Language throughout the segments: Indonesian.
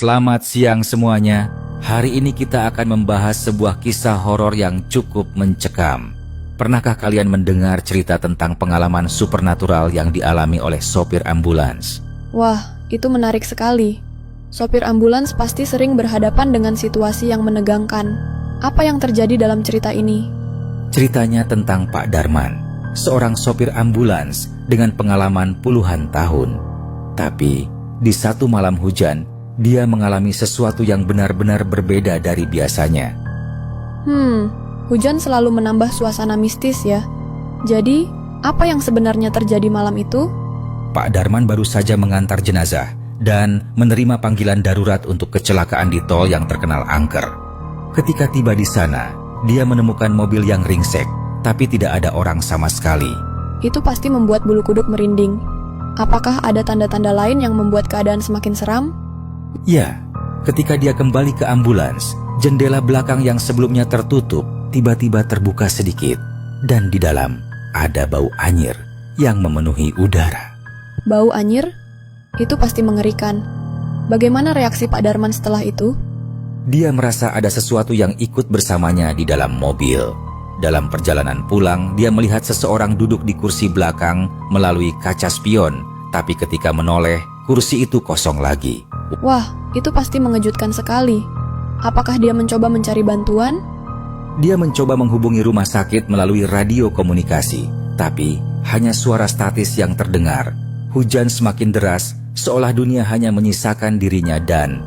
Selamat siang semuanya. Hari ini kita akan membahas sebuah kisah horor yang cukup mencekam. Pernahkah kalian mendengar cerita tentang pengalaman supernatural yang dialami oleh sopir ambulans? Wah, itu menarik sekali. Sopir ambulans pasti sering berhadapan dengan situasi yang menegangkan. Apa yang terjadi dalam cerita ini? Ceritanya tentang Pak Darman, seorang sopir ambulans dengan pengalaman puluhan tahun. Tapi, di satu malam hujan, dia mengalami sesuatu yang benar-benar berbeda dari biasanya. Hujan selalu menambah suasana mistis ya. Jadi, apa yang sebenarnya terjadi malam itu? Pak Darman baru saja mengantar jenazah dan menerima panggilan darurat untuk kecelakaan di tol yang terkenal angker. Ketika tiba di sana, dia menemukan mobil yang ringsek, tapi tidak ada orang sama sekali. Itu pasti membuat bulu kuduk merinding. Apakah ada tanda-tanda lain yang membuat keadaan semakin seram? Ya, ketika dia kembali ke ambulans, jendela belakang yang sebelumnya tertutup tiba-tiba terbuka sedikit, dan di dalam ada bau anyir yang memenuhi udara. Bau anyir? Itu pasti mengerikan. Bagaimana reaksi Pak Darman setelah itu? Dia merasa ada sesuatu yang ikut bersamanya di dalam mobil. Dalam perjalanan pulang, dia melihat seseorang duduk di kursi belakang melalui kaca spion, tapi ketika menoleh, kursi itu kosong lagi. Wah, itu pasti mengejutkan sekali. Apakah dia mencoba mencari bantuan? Dia mencoba menghubungi rumah sakit melalui radio komunikasi, tapi hanya suara statis yang terdengar. Hujan semakin deras, seolah dunia hanya menyisakan dirinya dan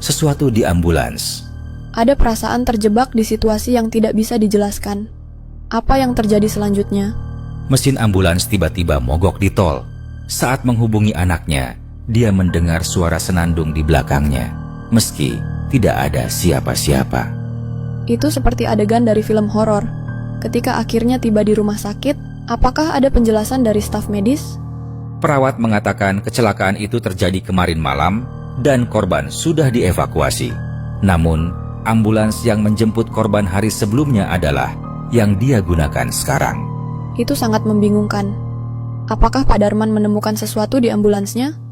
sesuatu di ambulans. Ada perasaan terjebak di situasi yang tidak bisa dijelaskan. Apa yang terjadi selanjutnya? Mesin ambulans tiba-tiba mogok di tol. Saat menghubungi anaknya, dia mendengar suara senandung di belakangnya, meski tidak ada siapa-siapa. Itu seperti adegan dari film horor. Ketika akhirnya tiba di rumah sakit, apakah ada penjelasan dari staf medis? Perawat mengatakan kecelakaan itu terjadi kemarin malam dan korban sudah dievakuasi. Namun, ambulans yang menjemput korban hari sebelumnya adalah yang dia gunakan sekarang. Itu sangat membingungkan. Apakah Pak Darman menemukan sesuatu di ambulansnya?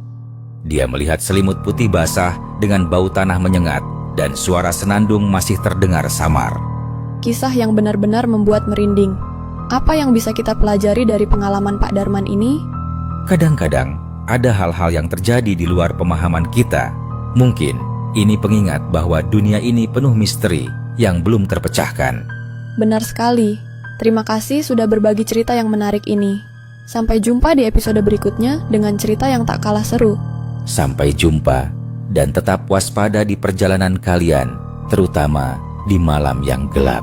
Dia melihat selimut putih basah dengan bau tanah menyengat dan suara senandung masih terdengar samar. Kisah yang benar-benar membuat merinding. Apa yang bisa kita pelajari dari pengalaman Pak Darman ini? Kadang-kadang ada hal-hal yang terjadi di luar pemahaman kita. Mungkin ini pengingat bahwa dunia ini penuh misteri yang belum terpecahkan. Benar sekali. Terima kasih sudah berbagi cerita yang menarik ini. Sampai jumpa di episode berikutnya dengan cerita yang tak kalah seru. Sampai jumpa, dan tetap waspada di perjalanan kalian, terutama di malam yang gelap.